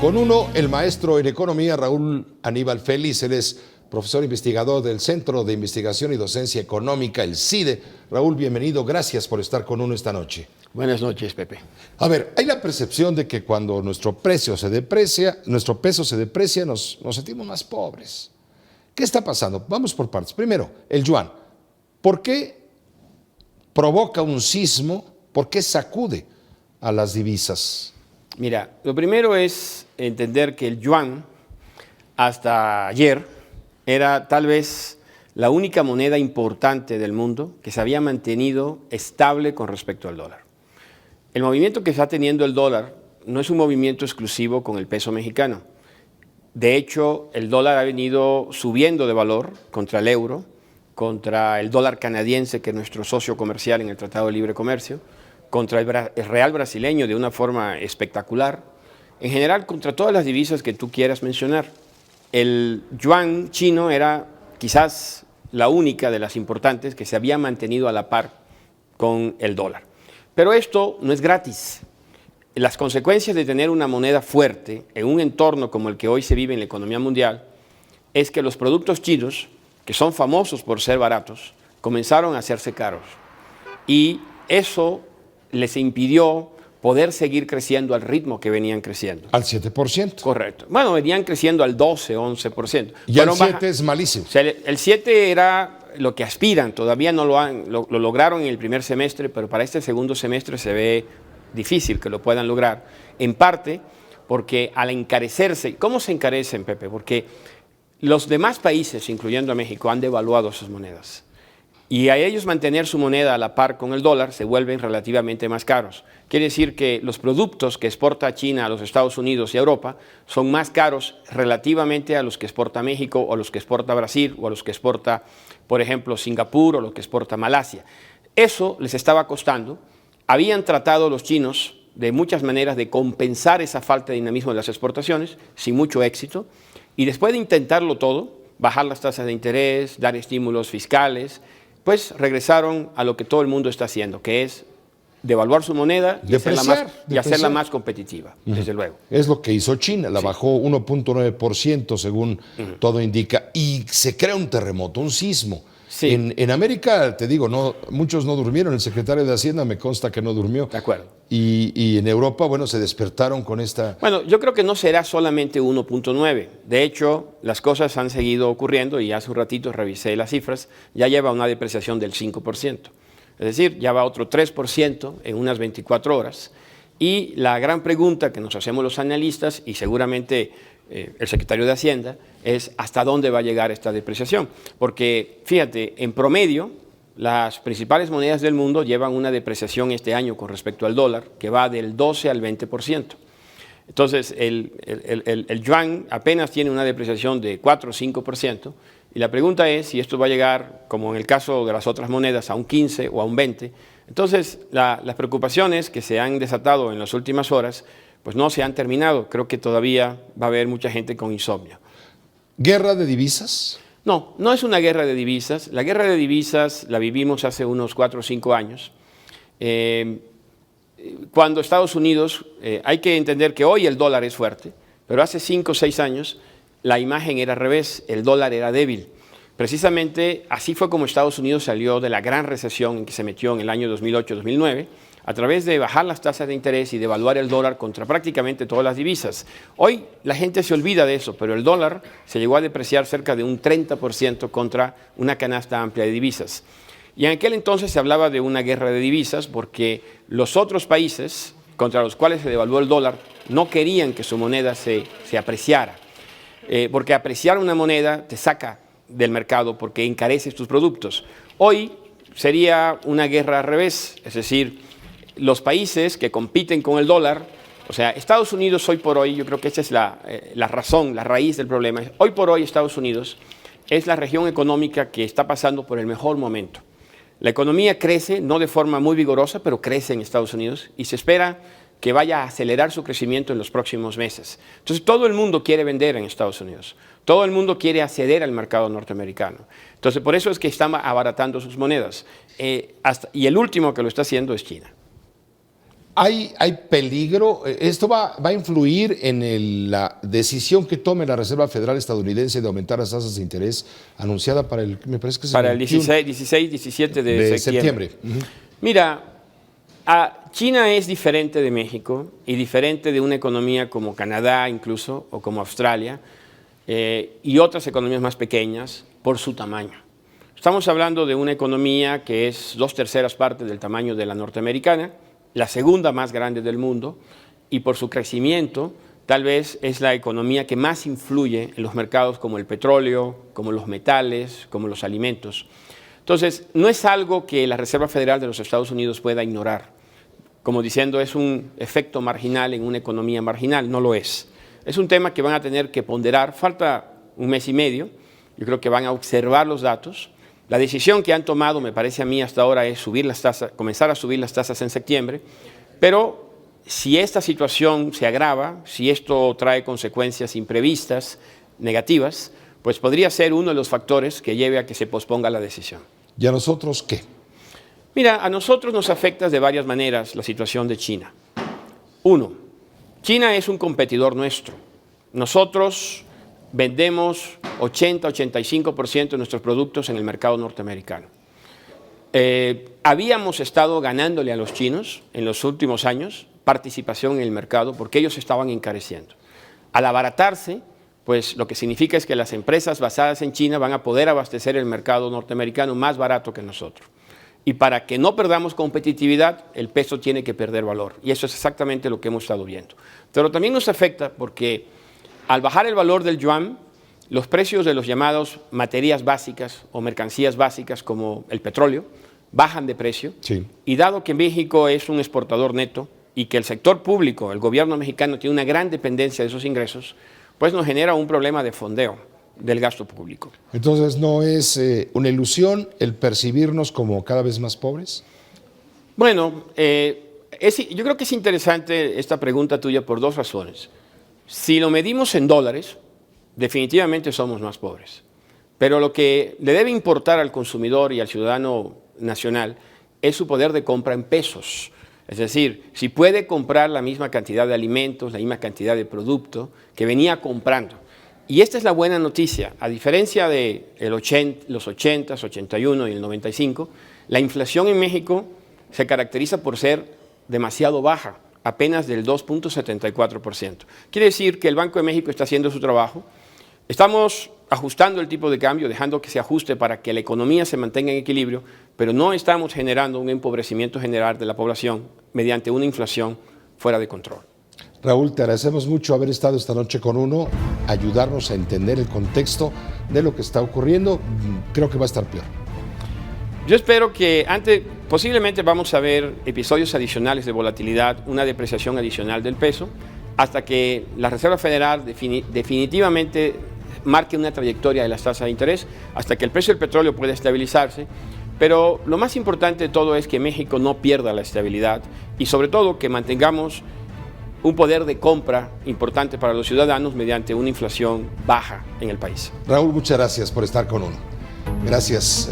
Con uno, el maestro en economía Raúl Aníbal Félix. Él es profesor investigador del Centro de Investigación y Docencia Económica, el CIDE. Raúl, bienvenido. Gracias por estar con uno esta noche. Buenas noches, Pepe. A ver, hay la percepción de que cuando nuestro peso se deprecia, nos sentimos más pobres. ¿Qué está pasando? Vamos por partes. Primero, el yuan. ¿Por qué provoca un sismo? ¿Por qué sacude a las divisas? Mira, lo primero es entender que el yuan hasta ayer era tal vez la única moneda importante del mundo que se había mantenido estable con respecto al dólar. El movimiento que está teniendo el dólar no es un movimiento exclusivo con el peso mexicano. De hecho, el dólar ha venido subiendo de valor contra el euro, contra el dólar canadiense, que es nuestro socio comercial en el Tratado de Libre Comercio, contra el real brasileño de una forma espectacular, en general contra todas las divisas que tú quieras mencionar. El yuan chino era quizás la única de las importantes que se había mantenido a la par con el dólar. Pero esto no es gratis. Las consecuencias de tener una moneda fuerte en un entorno como el que hoy se vive en la economía mundial es que los productos chinos, que son famosos por ser baratos, comenzaron a hacerse caros. Y eso les impidió poder seguir creciendo al ritmo que venían creciendo. Al 7%. Correcto. Bueno, venían creciendo al 12, 11%. Y el 7 es malísimo. O sea, el 7 era lo que aspiran, todavía no lo lograron en el primer semestre, pero para este segundo semestre se ve difícil que lo puedan lograr, en parte porque al encarecerse, ¿cómo se encarecen, Pepe? Porque los demás países, incluyendo a México, han devaluado sus monedas. Y a ellos mantener su moneda a la par con el dólar se vuelven relativamente más caros. Quiere decir que los productos que exporta China a los Estados Unidos y a Europa son más caros relativamente a los que exporta México o a los que exporta Brasil o a los que exporta, por ejemplo, Singapur o lo que exporta Malasia. Eso les estaba costando. Habían tratado los chinos de muchas maneras de compensar esa falta de dinamismo de las exportaciones, sin mucho éxito, y después de intentarlo todo, bajar las tasas de interés, dar estímulos fiscales, pues regresaron a lo que todo el mundo está haciendo, que es devaluar su moneda y hacerla más competitiva, desde luego. Es lo que hizo China, la bajó 1.9% según todo indica, y se crea un terremoto, un sismo. Sí. En América, te digo, muchos no durmieron, el secretario de Hacienda me consta que no durmió. De acuerdo. Y en Europa, bueno, se despertaron con esta... Bueno, yo creo que no será solamente 1.9. De hecho, las cosas han seguido ocurriendo y hace un ratito revisé las cifras, ya lleva una depreciación del 5%. Es decir, ya va otro 3% en unas 24 horas. Y la gran pregunta que nos hacemos los analistas, y seguramente el secretario de Hacienda, es hasta dónde va a llegar esta depreciación. Porque, fíjate, en promedio, las principales monedas del mundo llevan una depreciación este año con respecto al dólar que va del 12 al 20%. Entonces, el yuan apenas tiene una depreciación de 4 o 5%. Y la pregunta es si esto va a llegar, como en el caso de las otras monedas, a un 15 o a un 20. Entonces, las preocupaciones que se han desatado en las últimas horas, pues no se han terminado. Creo que todavía va a haber mucha gente con insomnio. ¿Guerra de divisas? No, no es una guerra de divisas. La guerra de divisas la vivimos hace unos 4 o 5 años. Cuando Estados Unidos, hay que entender que hoy el dólar es fuerte, pero hace 5 o 6 años la imagen era al revés, el dólar era débil. Precisamente así fue como Estados Unidos salió de la gran recesión en que se metió en el año 2008-2009, a través de bajar las tasas de interés y devaluar el dólar contra prácticamente todas las divisas. Hoy la gente se olvida de eso, pero el dólar se llegó a depreciar cerca de un 30% contra una canasta amplia de divisas. Y en aquel entonces se hablaba de una guerra de divisas porque los otros países contra los cuales se devaluó el dólar no querían que su moneda se apreciara. Porque apreciar una moneda te saca del mercado porque encareces tus productos. Hoy sería una guerra al revés, es decir, los países que compiten con el dólar, o sea, Estados Unidos hoy por hoy, yo creo que esa es la razón, la raíz del problema. Hoy por hoy Estados Unidos es la región económica que está pasando por el mejor momento. La economía crece, no de forma muy vigorosa, pero crece en Estados Unidos y se espera que vaya a acelerar su crecimiento en los próximos meses. Entonces todo el mundo quiere vender en Estados Unidos, todo el mundo quiere acceder al mercado norteamericano. Entonces por eso es que están abaratando sus monedas. Y el último que lo está haciendo es China. ¿Hay peligro? ¿Esto va a influir en la decisión que tome la Reserva Federal estadounidense de aumentar las tasas de interés anunciada para me parece que es Para el 17 de septiembre. Mira, China es diferente de México y diferente de una economía como Canadá incluso, o como Australia, y otras economías más pequeñas por su tamaño. Estamos hablando de una economía que es 2/3 partes del tamaño de la norteamericana, la segunda más grande del mundo, y por su crecimiento tal vez es la economía que más influye en los mercados como el petróleo, como los metales, como los alimentos. Entonces, no es algo que la Reserva Federal de los Estados Unidos pueda ignorar, como diciendo es un efecto marginal en una economía marginal, no lo es. Es un tema que van a tener que ponderar, falta un mes y medio, yo creo que van a observar los datos. La decisión que han tomado, me parece a mí hasta ahora, es subir las tasas, comenzar a subir las tasas en septiembre, pero si esta situación se agrava, si esto trae consecuencias imprevistas, negativas, pues podría ser uno de los factores que lleve a que se posponga la decisión. ¿Y a nosotros qué? Mira, a nosotros nos afecta de varias maneras la situación de China. Uno, China es un competidor nuestro. Nosotros vendemos 80-85% de nuestros productos en el mercado norteamericano. Habíamos estado ganándole a los chinos en los últimos años participación en el mercado porque ellos estaban encareciendo. Al abaratarse, pues lo que significa es que las empresas basadas en China van a poder abastecer el mercado norteamericano más barato que nosotros. Y para que no perdamos competitividad, el peso tiene que perder valor. Y eso es exactamente lo que hemos estado viendo. Pero también nos afecta porque al bajar el valor del yuan, los precios de los llamados materias básicas o mercancías básicas como el petróleo bajan de precio. Sí. Y dado que México es un exportador neto y que el sector público, el gobierno mexicano, tiene una gran dependencia de esos ingresos, pues nos genera un problema de fondeo del gasto público. Entonces, ¿no es una ilusión el percibirnos como cada vez más pobres? Bueno, yo creo que es interesante esta pregunta tuya por dos razones. Si lo medimos en dólares, definitivamente somos más pobres. Pero lo que le debe importar al consumidor y al ciudadano nacional es su poder de compra en pesos. Es decir, si puede comprar la misma cantidad de alimentos, la misma cantidad de producto que venía comprando. Y esta es la buena noticia. A diferencia de los 80, 81 y el 95, la inflación en México se caracteriza por ser demasiado baja, apenas del 2.74%. Quiere decir que el Banco de México está haciendo su trabajo. Estamos ajustando el tipo de cambio, dejando que se ajuste para que la economía se mantenga en equilibrio, pero no estamos generando un empobrecimiento general de la población mediante una inflación fuera de control. Raúl, te agradecemos mucho haber estado esta noche con uno, ayudarnos a entender el contexto de lo que está ocurriendo. Creo que va a estar peor. Yo espero que posiblemente vamos a ver episodios adicionales de volatilidad, una depreciación adicional del peso, hasta que la Reserva Federal definitivamente marque una trayectoria de las tasas de interés, hasta que el precio del petróleo pueda estabilizarse. Pero lo más importante de todo es que México no pierda la estabilidad y sobre todo que mantengamos un poder de compra importante para los ciudadanos mediante una inflación baja en el país. Raúl, muchas gracias por estar con uno. Gracias.